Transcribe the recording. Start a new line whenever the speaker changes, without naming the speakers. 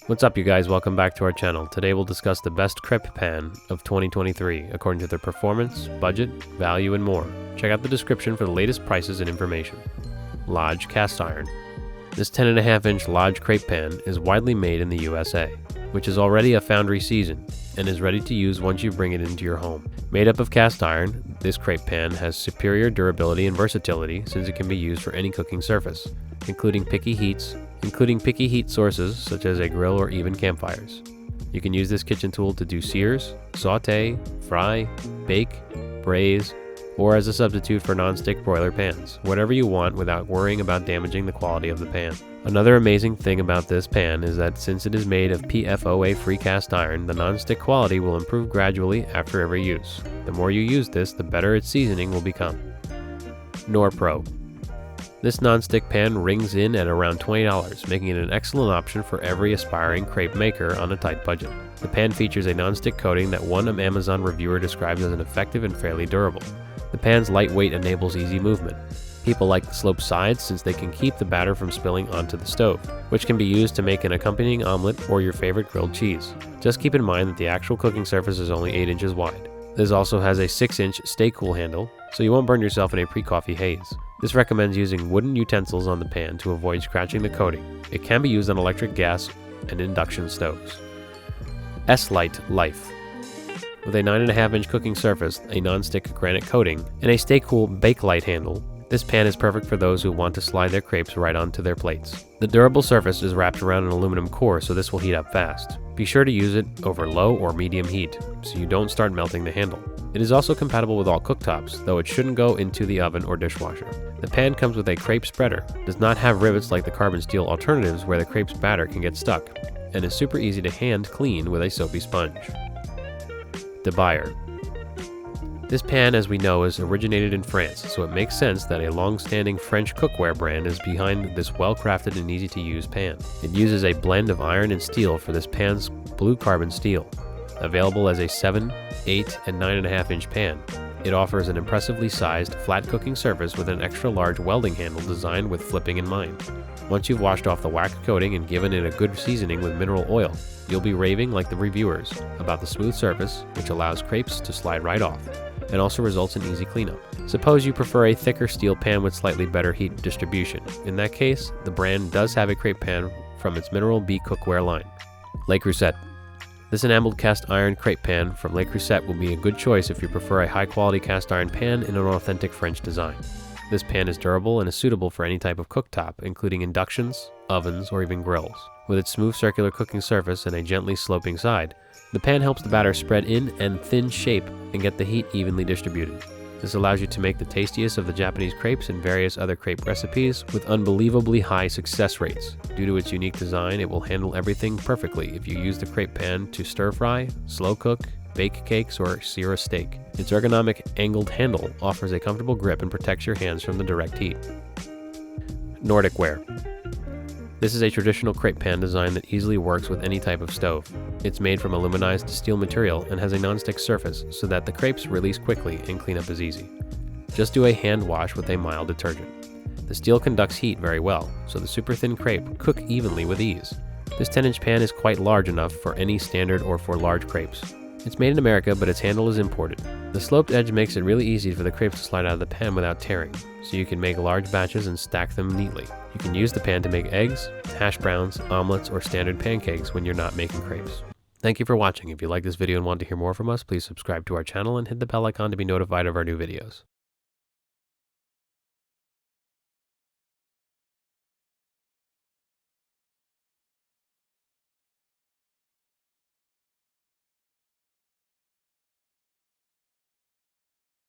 What's up you guys, welcome back to our channel. Today we'll discuss the best crepe pan of 2023 according to their performance, budget, value, and more. Check out the description for the latest prices and information. Lodge Cast Iron. This 10.5-inch Lodge crepe pan is widely made in the USA, which is already a foundry seasoned and is ready to use once you bring it into your home. Made up of cast iron, this crepe pan has superior durability and versatility since it can be used for any cooking surface, including picky heat sources such as a grill or even campfires. You can use this kitchen tool to do sears, sauté, fry, bake, braise, or as a substitute for non-stick broiler pans, whatever you want without worrying about damaging the quality of the pan. Another amazing thing about this pan is that since it is made of PFOA-free cast iron, the non-stick quality will improve gradually after every use. The more you use this, the better its seasoning will become. Norpro. This non-stick pan rings in at around $20, making it an excellent option for every aspiring crepe maker on a tight budget. The pan features a non-stick coating that one Amazon reviewer describes as an effective and fairly durable. The pan's lightweight enables easy movement. People like the sloped sides since they can keep the batter from spilling onto the stove, which can be used to make an accompanying omelet or your favorite grilled cheese. Just keep in mind that the actual cooking surface is only 8 inches wide. This also has a 6-inch stay cool handle, so you won't burn yourself in a pre-coffee haze. This recommends using wooden utensils on the pan to avoid scratching the coating. It can be used on electric, gas, and induction stoves. ESLITE Life. With a 9.5-inch cooking surface, a non-stick granite coating, and a stay cool Bakelite handle, this pan is perfect for those who want to slide their crepes right onto their plates. The durable surface is wrapped around an aluminum core, so this will heat up fast. Be sure to use it over low or medium heat, so you don't start melting the handle. It is also compatible with all cooktops, though it shouldn't go into the oven or dishwasher. The pan comes with a crepe spreader, does not have rivets like the carbon steel alternatives where the crepe's batter can get stuck, and is super easy to hand clean with a soapy sponge. Buyer. This pan, as we know, is originated in France, so it makes sense that a long-standing French cookware brand is behind this well-crafted and easy-to-use pan. It uses a blend of iron and steel for this pan's blue carbon steel. Available as a 7, 8, and 9.5-inch pan, it offers an impressively sized, flat cooking surface with an extra-large welding handle designed with flipping in mind. Once you've washed off the wax coating and given it a good seasoning with mineral oil, you'll be raving like the reviewers about the smooth surface, which allows crepes to slide right off, and also results in easy cleanup. Suppose you prefer a thicker steel pan with slightly better heat distribution. In that case, the brand does have a crepe pan from its Mineral B cookware line. Creuset. This enameled cast iron crepe pan from Creuset will be a good choice if you prefer a high-quality cast iron pan in an authentic French design. This pan is durable and is suitable for any type of cooktop, including inductions, ovens, or even grills. With its smooth circular cooking surface and a gently sloping side, the pan helps the batter spread in and thin shape and get the heat evenly distributed. This allows you to make the tastiest of the Japanese crepes and various other crepe recipes with unbelievably high success rates. Due to its unique design, it will handle everything perfectly if you use the crepe pan to stir fry, slow cook, bake cakes, or sear a steak. Its ergonomic angled handle offers a comfortable grip and protects your hands from the direct heat. Nordic Ware. This is a traditional crepe pan design that easily works with any type of stove. It's made from aluminized steel material and has a non-stick surface so that the crepes release quickly and cleanup is easy. Just do a hand wash with a mild detergent. The steel conducts heat very well, so the super thin crepe cook evenly with ease. This 10-inch pan is quite large enough for any standard or for large crepes. It's made in America, but its handle is imported. The sloped edge makes it really easy for the crepes to slide out of the pan without tearing, so you can make large batches and stack them neatly. You can use the pan to make eggs, hash browns, omelets, or standard pancakes when you're not making crepes. Thank you for watching. If you like this video and want to hear more from us, please subscribe to our channel and hit the bell icon to be notified of our new videos.